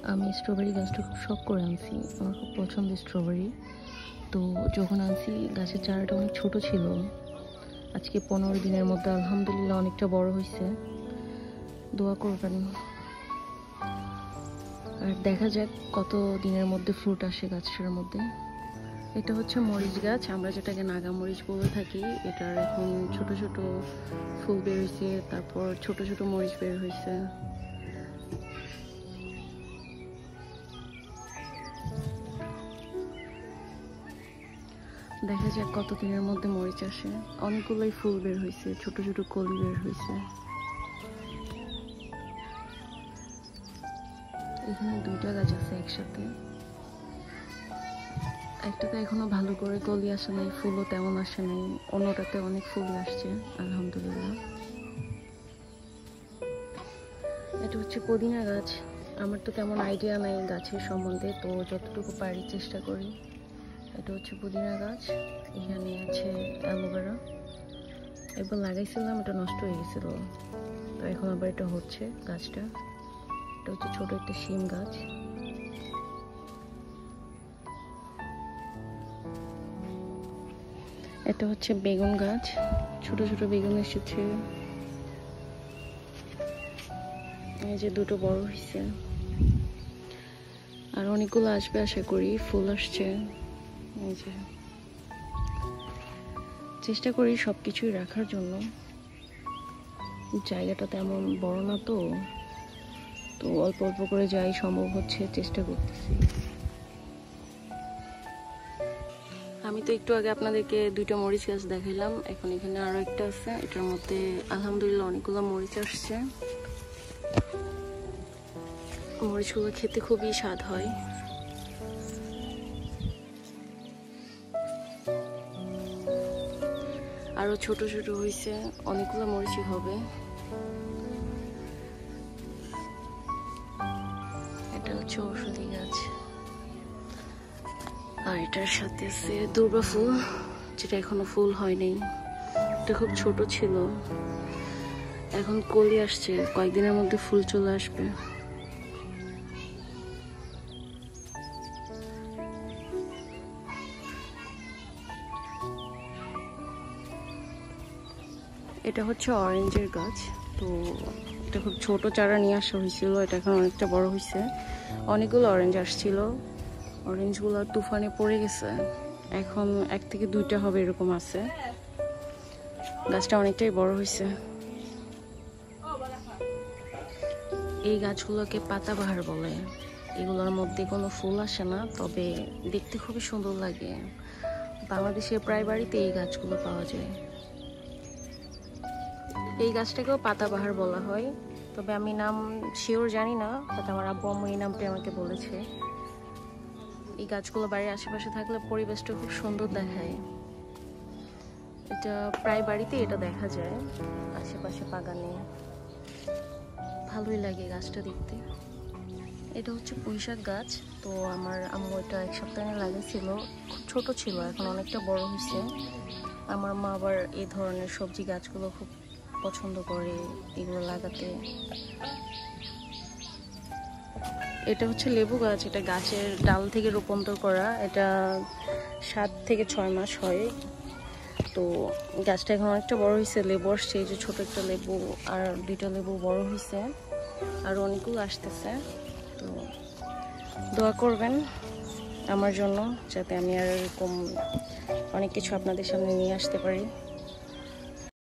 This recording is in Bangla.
আমি স্ট্রবেরি গাছটা খুব শখ করে আনছি। আমার খুব পছন্দের স্ট্রবেরি। তো যখন আনছি গাছের চারাটা অনেক ছোট ছিল। আজকে 15 দিনের মধ্যে আলহামদুলিল্লাহ অনেকটা বড় হয়েছে। দোয়া করবেন। আর দেখা যাক কত দিনের মধ্যে ফ্রুট আসে গাছটার মধ্যে। এটা হচ্ছে মরিচ গাছ, আমরা যেটাকে নাগা মরিচ বলে থাকি। এটার এখন ছোট ছোট ফুল বের হয়েছে, তারপর ছোট ছোট মরিচ বের হয়েছে। দেখা যাক কত দিনের মধ্যে মরিচ আসে। অনেকগুলোই ফুল বের হয়েছে, ছোট ছোট কলি বের হয়েছে। এখানে দুইটা গাছ আছে একসাথে। একটাতে এখনো ভালো করে কলি আসে নাই, ফুলও তেমন আসে নাই। অন্যটাতে অনেক ফুল আসছে আলহামদুলিল্লাহ। এটা হচ্ছে পুদিনা গাছ। আমার তো তেমন আইডিয়া নাই গাছের সম্বন্ধে, তো যতটুকু পারি চেষ্টা করি। এটা হচ্ছে পুদিনা গাছ। এখানে আছে অ্যালোভেরা। একবার লাগাইছিলাম, এটা নষ্ট হয়ে গেছিল, তো এখন আবার এটা হচ্ছে গাছটা। এটা হচ্ছে ছোট একটা শিম গাছ। এটা হচ্ছে বেগুন গাছ, ছোট ছোট বেগুন এসেছে। এই যে দুটো বড় হয়েছে, আর অনেকগুলো আসবে আশা করি। ফুল আসছে। এই যে চেষ্টা করি সবকিছুই রাখার জন্য। জায়গাটা তেমন বড় না, তো অল্প অল্প করে যাই সম্ভব হচ্ছে চেষ্টা করতেছি। আমি তো একটু আগে আপনাদেরকে দুইটা মরিচ গাছ দেখাইলাম, এখন এখানে আরো একটা আছে। এটার মধ্যে আলহামদুলিল্লাহ অনেকগুলো মরিচ আসছে। মরিচগুলো খেতে খুবই স্বাদ হয়। আরো ছোট ছোট হয়েছে, অনেকগুলো মরিচই হবে। এটা হচ্ছে ঔষধি গাছ। আর এটার সাথে আছে দুর্বা ফুল, যেটা এখনো ফুল হয়নি। এটা খুব ছোট ছিল, এখন কলি আসছে, কয়েকদিনের মধ্যে ফুল চলে আসবে। এটা হচ্ছে অরেঞ্জের গাছ। তো এটা খুব ছোট চারা নিয়ে আসা হয়েছিল, এটা এখন অনেকটা বড় হয়েছে। অনেকগুলো অরেঞ্জ আসছিল, অরেঞ্জগুলো তুফানে পড়ে গেছে। এখন 1 থেকে 2টা হবে এরকম আছে। গাছটা অনেকটাই বড় হয়েছে। এই গাছগুলোকে পাতাবাহার বলে। এগুলোর মধ্যে কোনো ফুল আসে না, তবে দেখতে খুবই সুন্দর লাগে। বাংলাদেশের প্রায় বাড়িতে এই গাছগুলো পাওয়া যায়। এই গাছটাকেও পাতাবাহার বলা হয়, তবে আমি নাম শিওর জানি না, বাট আমার আব্বু আম্মু এই নামটি আমাকে বলেছে। এই গাছগুলো বাড়ির আশেপাশে থাকলে পরিবেশটা খুব সুন্দর দেখায়। এটা প্রায় বাড়িতে এটা দেখা যায়, আশেপাশে বাগানে। ভালোই লাগে গাছটা দেখতে। এটা হচ্ছে পুঁইশাক গাছ। তো আমার আম্মু এটা 1 সপ্তাহ আগে লাগিয়েছিল, খুব ছোট ছিল, এখন অনেকটা বড় হয়েছে। আমার মা আবার এই ধরনের সবজি গাছগুলো খুব পছন্দ করে এগুলো লাগাতে। এটা হচ্ছে লেবু গাছ। এটা গাছের ডাল থেকে রূপান্তর করা। এটা 7 থেকে 6 মাস হয়। তো গাছটা এখন অনেকটা বড় হয়েছে, লেবু আসছে। এই যে ছোট একটা লেবু, আর 2টা লেবু বড় হয়েছে, আর অনেকগুলো আসতেছে। তো দোয়া করবেন আমার জন্য, যাতে আমি আর এরকম অনেক কিছু আপনাদের সামনে নিয়ে আসতে পারি।